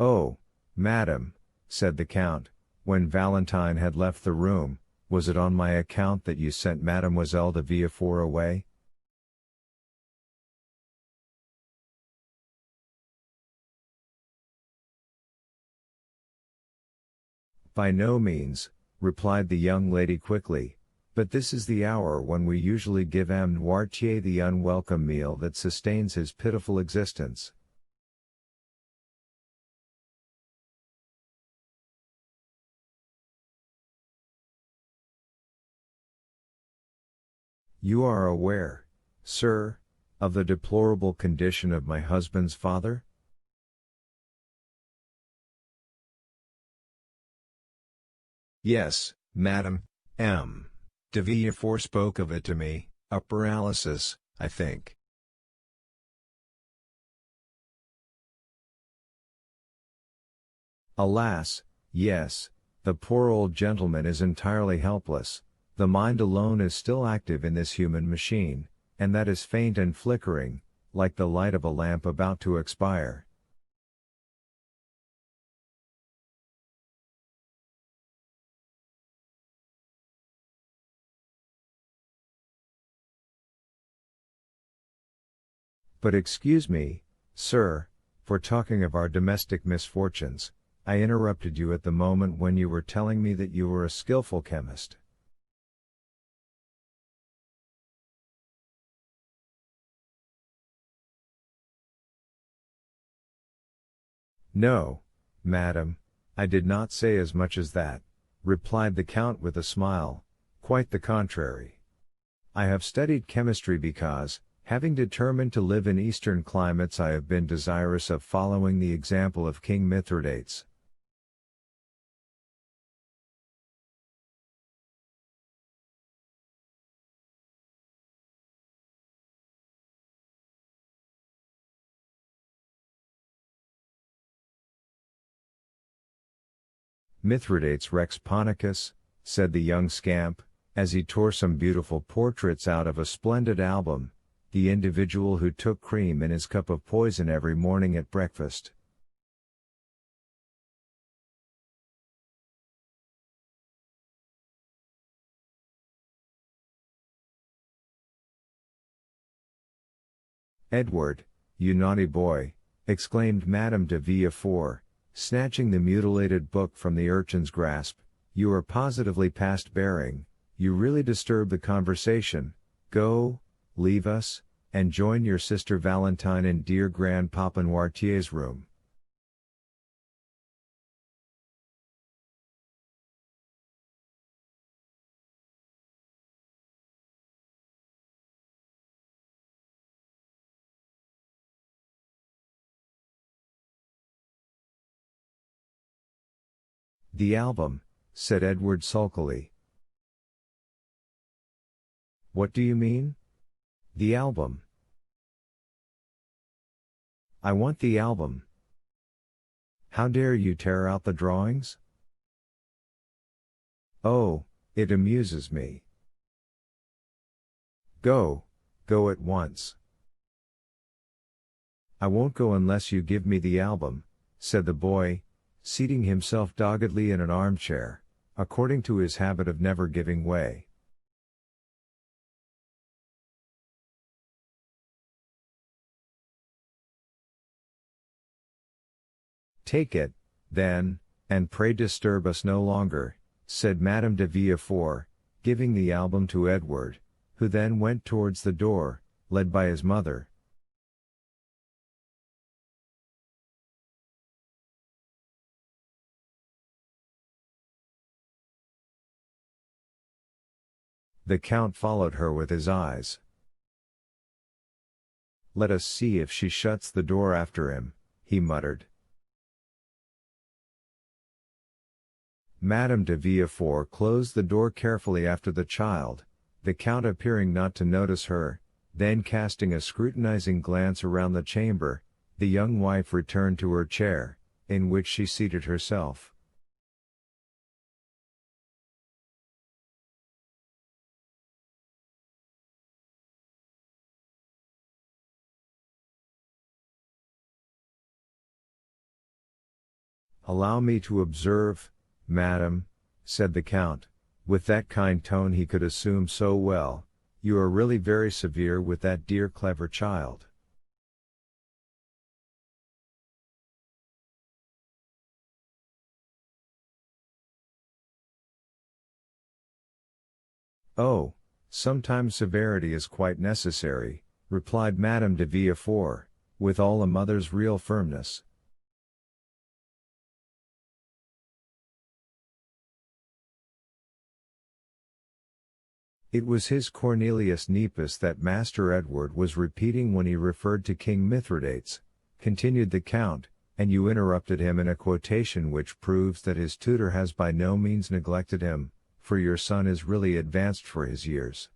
"Oh, madam," said the Count, when Valentine had left the room, "was it on my account that you sent Mademoiselle de Villefort away?" "By no means," replied the young lady quickly, "but this is the hour when we usually give M. Noirtier the unwelcome meal that sustains his pitiful existence." "You are aware, sir, of the deplorable condition of my husband's father?" Yes, Madame M. de Villefort spoke of it to me, a paralysis, I think. "Alas, yes, the poor old gentleman is entirely helpless, the mind alone is still active in this human machine, and that is faint and flickering, like the light of a lamp about to expire." "But excuse me, sir, for talking of our domestic misfortunes, I interrupted you at the moment when you were telling me that you were a skillful chemist." "No, madam, I did not say as much as that," replied the Count with a smile, "quite the contrary. I have studied chemistry because, having determined to live in Eastern climates, I have been desirous of following the example of King Mithridates." "Mithridates Rex Ponicus," said the young scamp, as he tore some beautiful portraits out of a splendid album, "the individual who took cream in his cup of poison every morning at breakfast." "Edward, you naughty boy," exclaimed Madame de Villefort, snatching the mutilated book from the urchin's grasp, "you are positively past bearing, you really disturb the conversation. Go, leave us, and join your sister Valentine in dear Grandpapa Noirtier's room." "The album," said Edward sulkily. "What do you mean?" "The album. I want the album." "How dare you tear out the drawings?" "Oh, it amuses me." "Go, go at once." "I won't go unless you give me the album," said the boy, seating himself doggedly in an armchair, according to his habit of never giving way. "Take it, then, and pray disturb us no longer," said Madame de Villefort, giving the album to Edward, who then went towards the door, led by his mother. The Count followed her with his eyes. "Let us see if she shuts the door after him," he muttered. Madame de Villefort closed the door carefully after the child, the Count appearing not to notice her, then casting a scrutinizing glance around the chamber, the young wife returned to her chair, in which she seated herself. Allow me to observe, madam, said the Count, with that kind tone he could assume so well, you are really very severe with that dear clever child. Oh, sometimes severity is quite necessary, replied Madame de Villefort, with all a mother's real firmness. It was his Cornelius Nepos that Master Edward was repeating when he referred to King Mithridates, continued the Count, and you interrupted him in a quotation which proves that his tutor has by no means neglected him, for your son is really advanced for his years.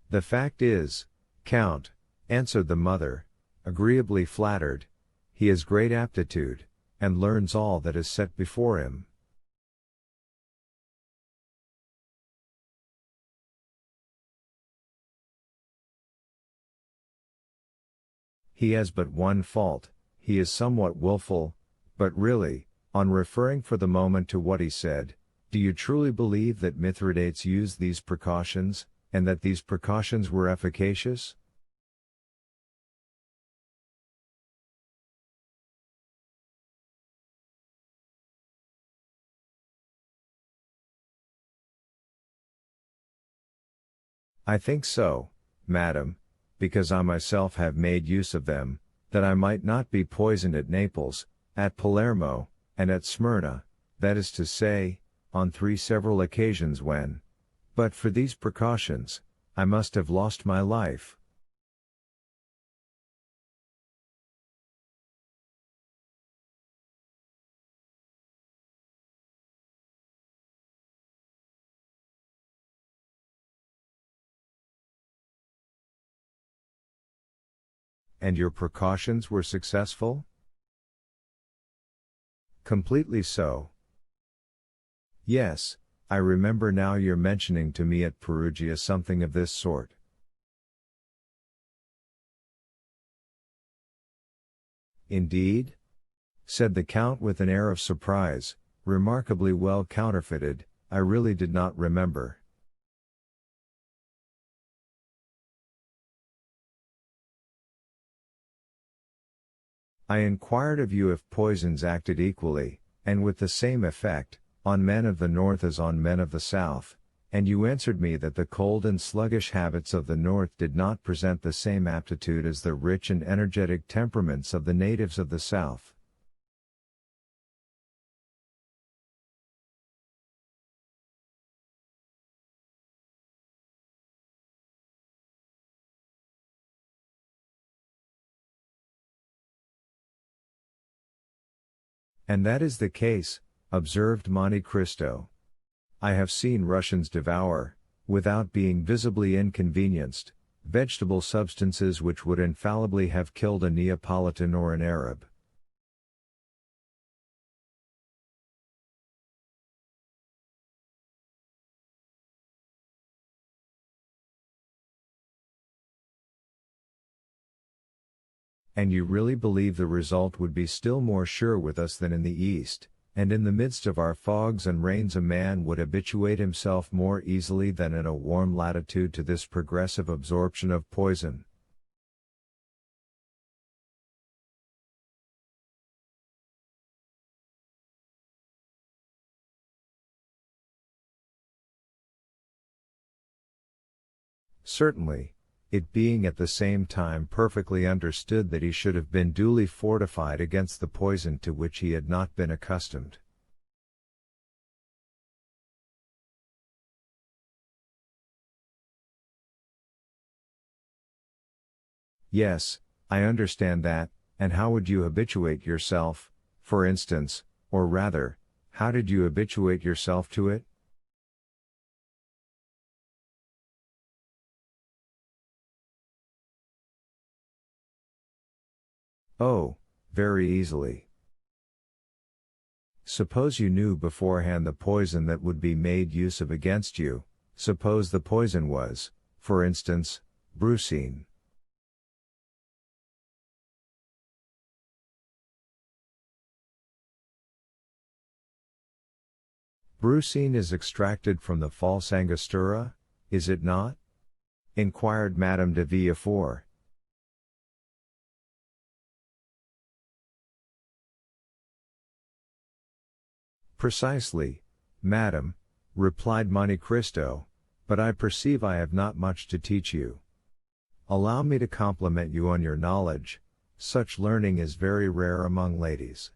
The fact is, Count, answered the mother, agreeably flattered, he has great aptitude, and learns all that is set before him. He has but one fault, he is somewhat wilful, but really, on referring for the moment to what he said, do you truly believe that Mithridates used these precautions, and that these precautions were efficacious? I think so, madam, because I myself have made use of them, that I might not be poisoned at Naples, at Palermo, and at Smyrna, that is to say, on 3 several occasions when, but for these precautions, I must have lost my life. And your precautions were successful? Completely so. Yes, I remember now your mentioning to me at Perugia something of this sort. Indeed? Said the Count with an air of surprise, remarkably well counterfeited, I really did not remember. I inquired of you if poisons acted equally, and with the same effect, on men of the North as on men of the South, and you answered me that the cold and sluggish habits of the North did not present the same aptitude as the rich and energetic temperaments of the natives of the South. And that is the case, observed Monte Cristo. I have seen Russians devour, without being visibly inconvenienced, vegetable substances which would infallibly have killed a Neapolitan or an Arab. And you really believe the result would be still more sure with us than in the East, and in the midst of our fogs and rains a man would habituate himself more easily than in a warm latitude to this progressive absorption of poison. Certainly, it being at the same time perfectly understood that he should have been duly fortified against the poison to which he had not been accustomed. Yes, I understand that, and how would you habituate yourself, for instance, or rather, how did you habituate yourself to it? Oh, very easily. Suppose you knew beforehand the poison that would be made use of against you, suppose the poison was, for instance, brucine. Brucine is extracted from the false angostura, is it not? Inquired Madame de Villefort. Precisely, madam, replied Monte Cristo, but I perceive I have not much to teach you. Allow me to compliment you on your knowledge, such learning is very rare among ladies.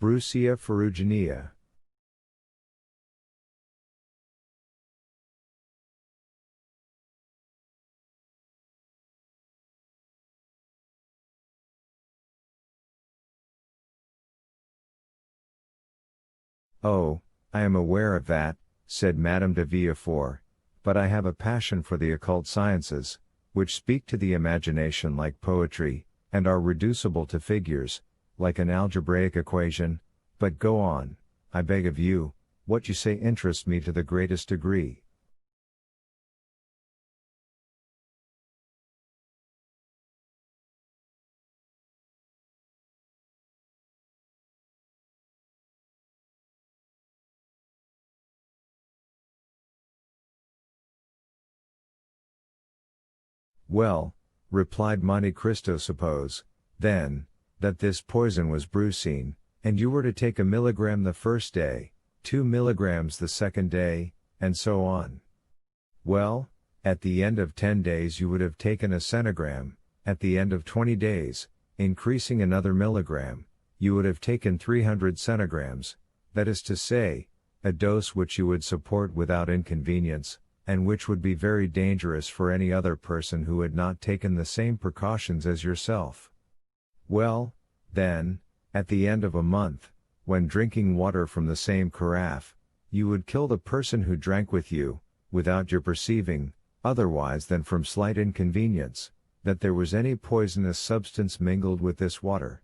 Brucia ferruginea. Oh, I am aware of that, said Madame de Villefort, but I have a passion for the occult sciences, which speak to the imagination like poetry, and are reducible to figures, like an algebraic equation. But go on, I beg of you, what you say interests me to the greatest degree. Well, replied Monte Cristo, suppose, then, that this poison was brucine, and you were to take 1 milligram the first day, 2 milligrams the second day, and so on. Well, at the end of 10 days you would have taken a centigram, at the end of 20 days, increasing another milligram, you would have taken 300 centigrams, that is to say, a dose which you would support without inconvenience, and which would be very dangerous for any other person who had not taken the same precautions as yourself. Well, then, at the end of a month, when drinking water from the same carafe, you would kill the person who drank with you, without your perceiving, otherwise than from slight inconvenience, that there was any poisonous substance mingled with this water.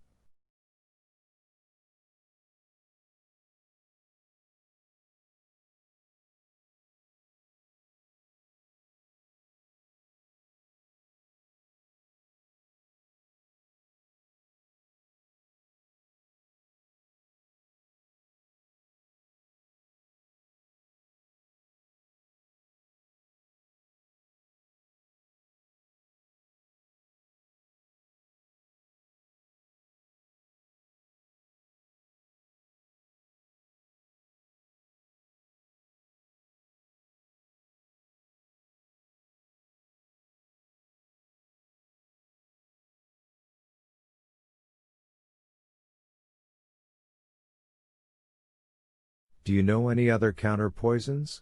Do you know any other counter-poisons?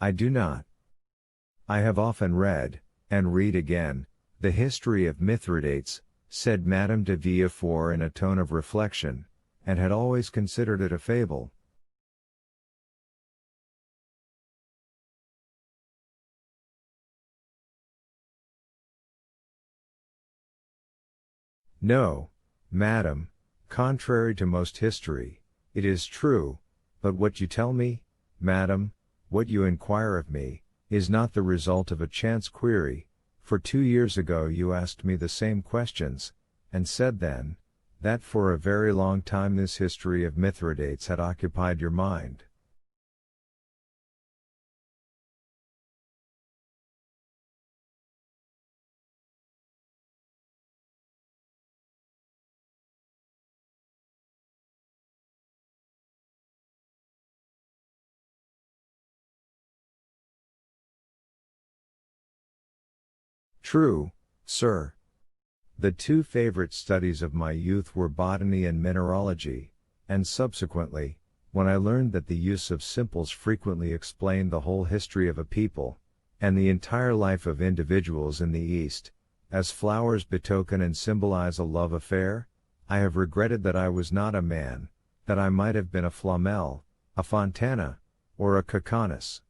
I do not. I have often read, and read again, the history of Mithridates, said Madame de Villefort in a tone of reflection, and had always considered it a fable. No, madam, contrary to most history, it is true, but what you tell me, madam, what you inquire of me, is not the result of a chance query, for 2 years ago you asked me the same questions, and said then, that for a very long time this history of Mithridates had occupied your mind. True, sir. The 2 favorite studies of my youth were botany and mineralogy, and subsequently, when I learned that the use of simples frequently explained the whole history of a people, and the entire life of individuals in the East, as flowers betoken and symbolize a love affair, I have regretted that I was not a man, that I might have been a Flamel, a Fontana, or a Cacanus.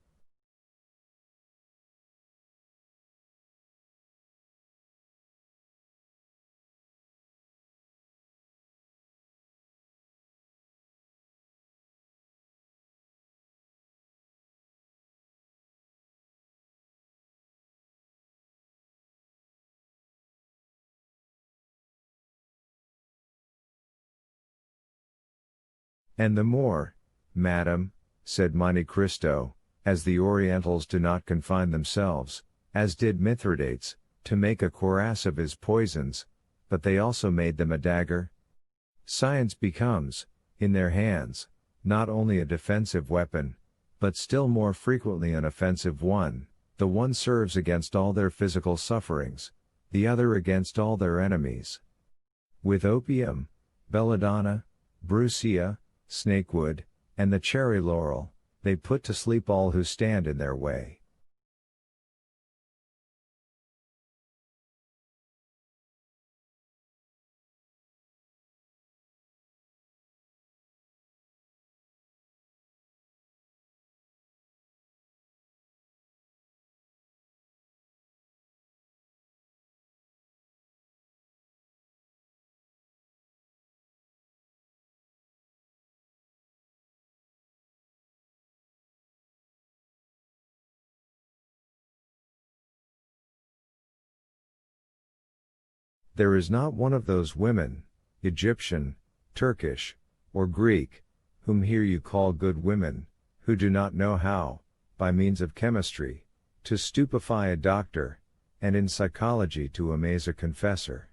And the more, madam, said Monte Cristo, as the Orientals do not confine themselves, as did Mithridates, to make a cuirass of his poisons, but they also made them a dagger. Science becomes, in their hands, not only a defensive weapon, but still more frequently an offensive one. The one serves against all their physical sufferings, the other against all their enemies. With opium, belladonna, brucea, snakewood, and the cherry laurel, they put to sleep all who stand in their way. There is not one of those women, Egyptian, Turkish, or Greek, whom here you call good women, who do not know how, by means of chemistry, to stupefy a doctor, and in psychology to amaze a confessor.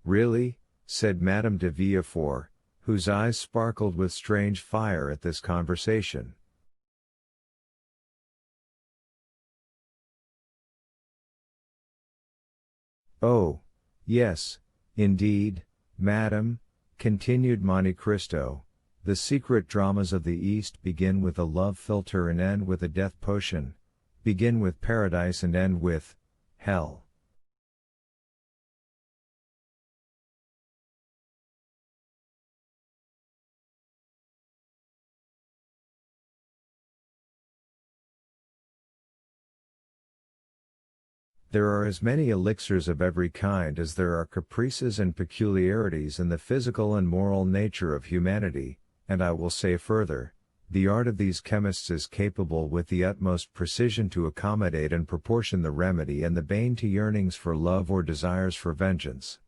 Really? Said Madame de Villefort, whose eyes sparkled with strange fire at this conversation. Oh, yes, indeed, madam, continued Monte Cristo, the secret dramas of the East begin with a love philtre and end with a death potion, begin with paradise and end with hell. There are as many elixirs of every kind as there are caprices and peculiarities in the physical and moral nature of humanity, and I will say further, the art of these chemists is capable with the utmost precision to accommodate and proportion the remedy and the bane to yearnings for love or desires for vengeance.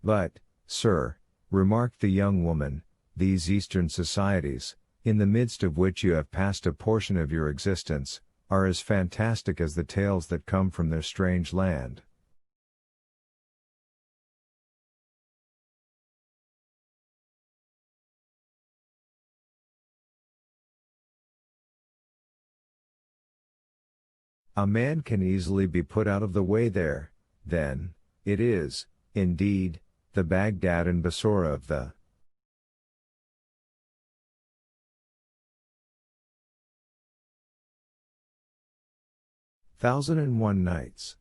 But, sir, remarked the young woman, these Eastern societies, in the midst of which you have passed a portion of your existence, are as fantastic as the tales that come from their strange land. A man can easily be put out of the way there, then. It is, indeed, the Baghdad and Bassorah of the Thousand and One Nights.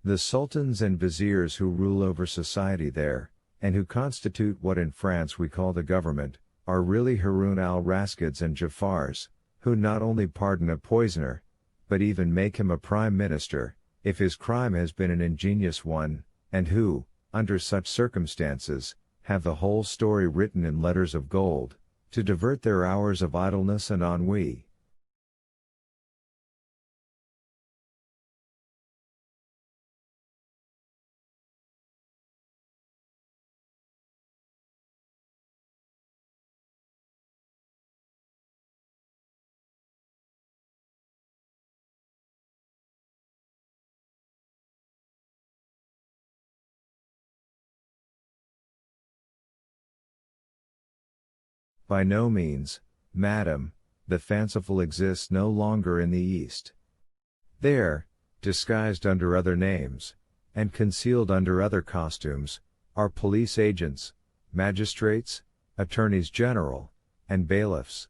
The sultans and viziers who rule over society there, and who constitute what in France we call the government, are really Harun al-Raskids and Jafars, who not only pardon a poisoner, but even make him a prime minister, if his crime has been an ingenious one, and who, under such circumstances, have the whole story written in letters of gold, to divert their hours of idleness and ennui. By no means, madam, the fanciful exists no longer in the East. There, disguised under other names, and concealed under other costumes, are police agents, magistrates, attorneys general, and bailiffs.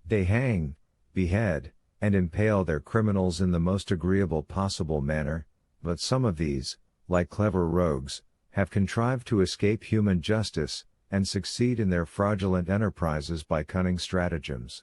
They hang, behead, and impale their criminals in the most agreeable possible manner, but some of these, like clever rogues, have contrived to escape human justice, and succeed in their fraudulent enterprises by cunning stratagems.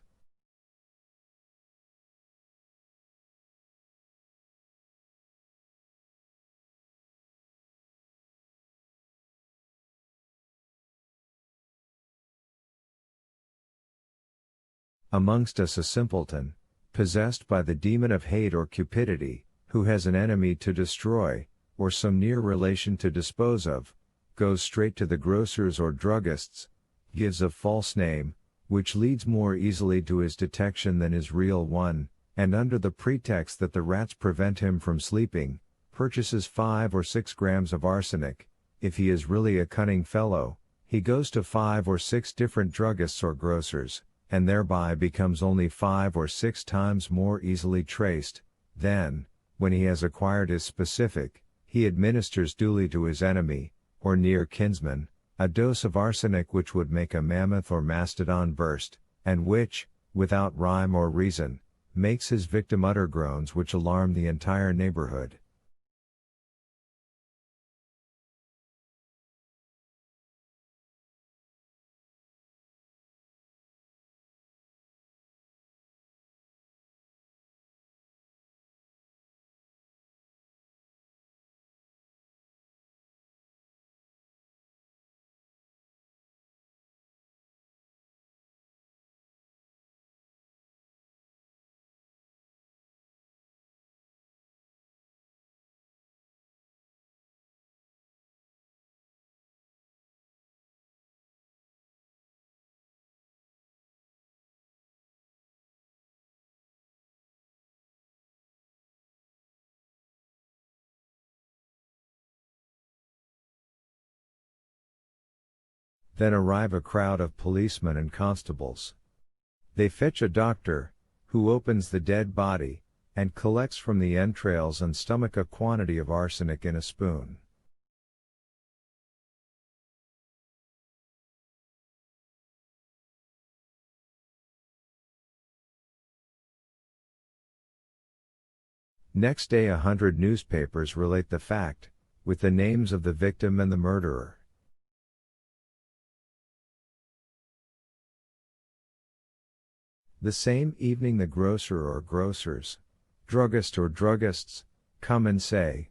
Amongst us a simpleton, possessed by the demon of hate or cupidity, who has an enemy to destroy, or some near relation to dispose of, goes straight to the grocers or druggists, gives a false name, which leads more easily to his detection than his real one, and under the pretext that the rats prevent him from sleeping, purchases 5 or 6 grams of arsenic. If he is really a cunning fellow, he goes to 5 or 6 different druggists or grocers, and thereby becomes only 5 or 6 times more easily traced. Then, when he has acquired his specific, he administers duly to his enemy, or near kinsman, a dose of arsenic which would make a mammoth or mastodon burst, and which, without rhyme or reason, makes his victim utter groans which alarm the entire neighborhood. Then arrive a crowd of policemen and constables. They fetch a doctor, who opens the dead body, and collects from the entrails and stomach a quantity of arsenic in a spoon. Next day 100 newspapers relate the fact, with the names of the victim and the murderer. The same evening the grocer or grocers, druggist or druggists, come and say,